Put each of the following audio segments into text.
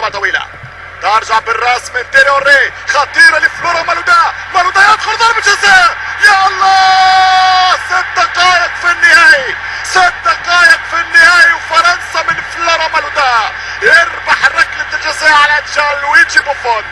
كرة طويلة ترجع بالراس من تيريوري، خطيرة لفلورو مالودا. مالودا يدخل ضربة جزاء. يا الله، 6 دقائق في النهاية، 6 دقائق في النهاية وفرنسا من فلورو مالودا يربح ركلة الجزاء على جان لويجي بوفون.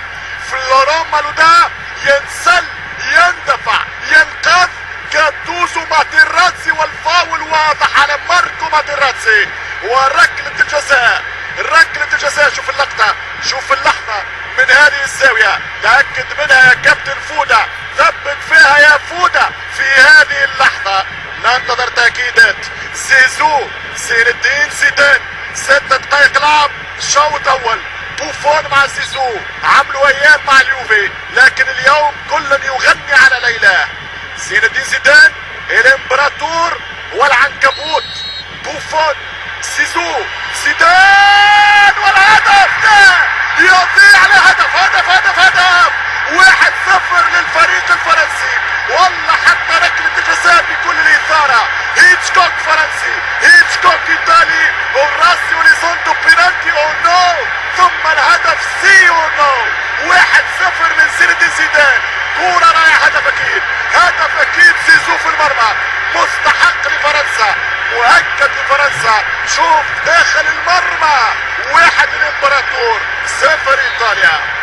فلورو مالودا ينسل، يندفع، ينقذ جاتوزو ماتيراتسي، والفاول واضح على ماركو ماتيراتسي. وركلة الجزاء، ركلة الجزاء. شوف اللقطة، شوف اللحظة من هذه الزاوية، تأكد منها يا كابتن فودة، ثبت فيها يا فودة في هذه اللحظة. ننتظر تأكيدات. زيزو، زين الدين زيدان، 6 دقائق لعب شوط أول. بوفون مع زيزو عملوا أيام مع اليوفي، لكن اليوم كل يغني على ليلاه. زين الدين زيدان الامبراطور والعنكبوت. بوفون، زيزو، زيدان، والهدف يضيع له. هدف هدف هدف هدف 1-0 للفريق الفرنسي. والله حتى ركلة الجزاء بكل الإثارة. هيتشكوك فرنسي، هيتشكوك إيطالي، وراسي وليزوندو بينالتي أو نو، ثم الهدف سي أو نو. 1-0 من زين الدين زيدان. كورة رايح، هدف أكيد، هدف أكيد. زيزو في المرمى، مستحق لفرنسا، مؤكد لفرنسا. شوف داخل المرمى، 1 الامبراطور، 0 ايطاليا.